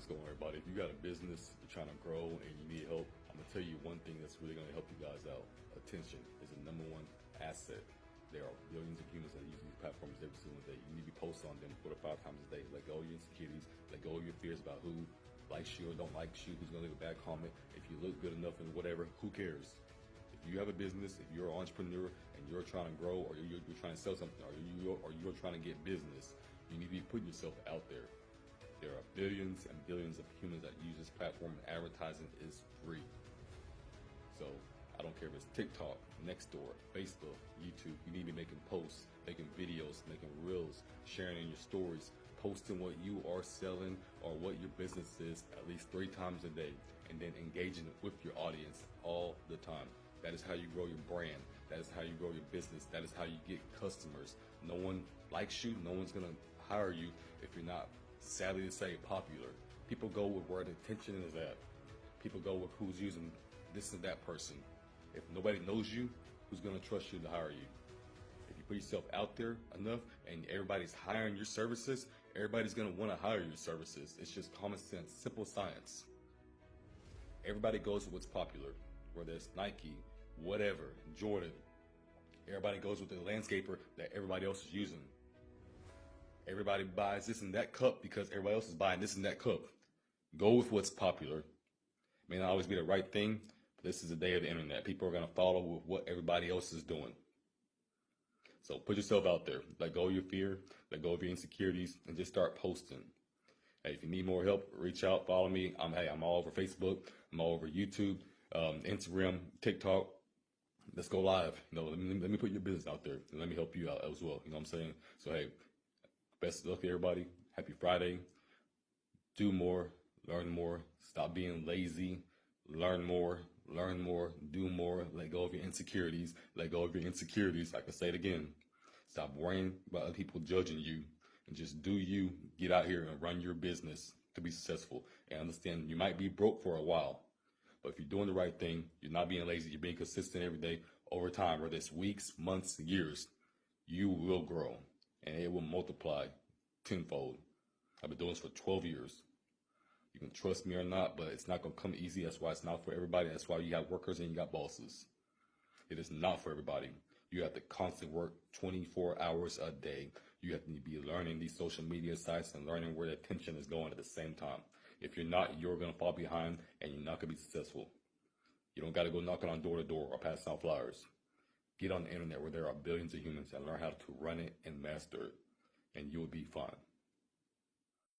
What's going on, everybody? If you got a business, you're trying to grow, and you need help, I'm going to tell you one thing that's really going to help you guys out. Attention is the #1 asset. There are billions of humans that use these platforms every single day. You need to post on them 4 to 5 times a day. Let go of your insecurities. Let go of your fears about who likes you or don't like you, who's going to leave a bad comment. If you look good enough and whatever, who cares? If you have a business, if you're an entrepreneur and you're trying to grow, or you're trying to sell something, or you're trying to get business, you need to be putting yourself out there. There are billions and billions of humans that use this platform, and advertising is free. So I don't care if it's TikTok, Nextdoor, Facebook, YouTube, you need to be making posts, making videos, making reels, sharing in your stories, posting what you are selling or what your business is at least 3 times a day, and then engaging with your audience all the time. That is how you grow your brand. That is how you grow your business. That is how you get customers. No one likes you. No one's going to hire you if you're not, sadly to say, popular. People go with where the attention is at. People go with who's using this and that person. If nobody knows you, who's going to trust you to hire you? If you put yourself out there enough and everybody's hiring your services, everybody's going to want to hire your services. It's just common sense, simple science. Everybody goes with what's popular, whether it's Nike, whatever, Jordan. Everybody goes with the landscaper that everybody else is using. Everybody buys this and that cup because everybody else is buying this and that cup. Go with what's popular. It may not always be the right thing, but this is the day of the internet. People are going to follow with what everybody else is doing. So put yourself out there. Let go of your fear, let go of your insecurities, and just start posting. Hey, if you need more help, reach out, follow me. I'm all over Facebook. I'm all over YouTube, Instagram, TikTok. Let's go live. Let me put your business out there and let me help you out as well. You know what I'm saying? So, hey, best of luck to everybody. Happy Friday. Do more, learn more. Stop being lazy. Learn more, do more. Let go of your insecurities. Let go of your insecurities. I can say it again. Stop worrying about other people judging you and just do you. Get out here and run your business to be successful. And understand you might be broke for a while, but if you're doing the right thing, you're not being lazy, you're being consistent every day, over time, whether it's weeks, months, years, you will grow and it will multiply tenfold. I've been doing this for 12 years. You can trust me or not, but it's not going to come easy. That's why it's not for everybody. That's why you got workers and you got bosses. It is not for everybody. You have to constantly work 24 hours a day. You have to be learning these social media sites and learning where the attention is going at the same time. If you're not, you're going to fall behind and you're not going to be successful. You don't got to go knocking on door to door or passing out flyers. Get on the internet where there are billions of humans that learn how to run it and master it, and you'll be fine.